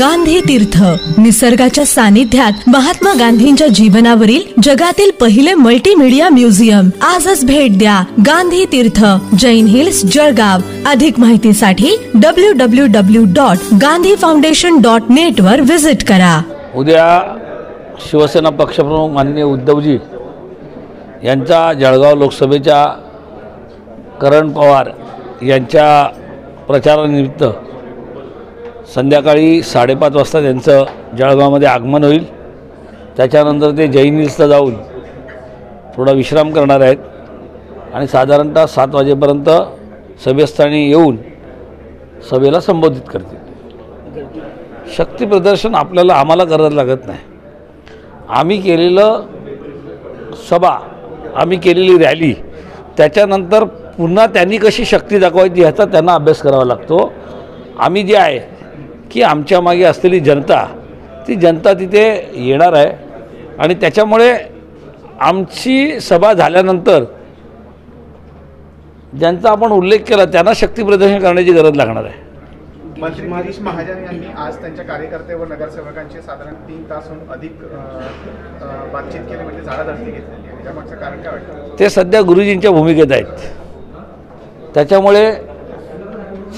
गांधी तीर्थ, निसर्गाच्या सानिध्यात महात्मा गांधींच्या जीवनावरील जगातील पहिले मल्टीमीडिया म्युझियम. आजच भेट द्या. गांधी तीर्थ, जैन हिल्स, जळगाव. अधिक माहितीसाठी www.gandhifoundation.net वर विजिट करा. उद्या शिवसेना पक्षप्रमुख माननीय उद्धवजी यांचा जळगाव लोकसभेच्या करण पवार यांच्या प्रचारानिमित्त संध्याकाळी 5:30 वाजता त्यांचं जळगावमध्ये आगमन होईल. त्याच्यानंतर ते जैन हिल्सला जाऊन थोडा विश्राम करणार आहेत आणि साधारणतः 7 वाजेपर्यंत सभेस्थानी येऊन सभेला संबोधित करतील. शक्ती प्रदर्शन आम्हाला करायला लागत नाही. आम्ही केलेलं सभा, आम्ही केलेली रॅली, त्याच्यानंतर पुन्हा त्यांनी कशी शक्ती दाखवायची ह्याचा त्यांना अभ्यास करावा लागतो. आम्ही जे आहे की आमच्या मागे असलेली जनता, ती जनता तिथे येणार आहे आणि त्याच्यामुळे आमची सभा झाल्यानंतर ज्यांचा आपण उल्लेख केला त्यांना शक्ती प्रदर्शन करण्याची गरज लागणार आहे. मंत्री गिरीश महाजन यांनी आज त्यांच्या कार्यकर्ते व नगरसेवकांची साधारण 3 तासहून अधिक बातचीत केली, म्हणजे झाडाझडती घेतलेली आहे. त्यामागचं कारण काय वाटतं? ते सध्या गुरुजींच्या भूमिकेत आहेत. त्याच्यामुळे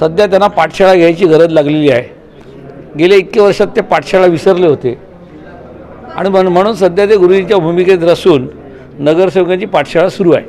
सध्या त्यांना पाठशाळा घ्यायची गरज लागलेली आहे. गेल्या 21 वर्षात ते पाठशाळा विसरले होते आणि म्हणून सध्या ते गुरुजींच्या भूमिकेत असून नगरसेवकांची पाठशाळा सुरू आहे.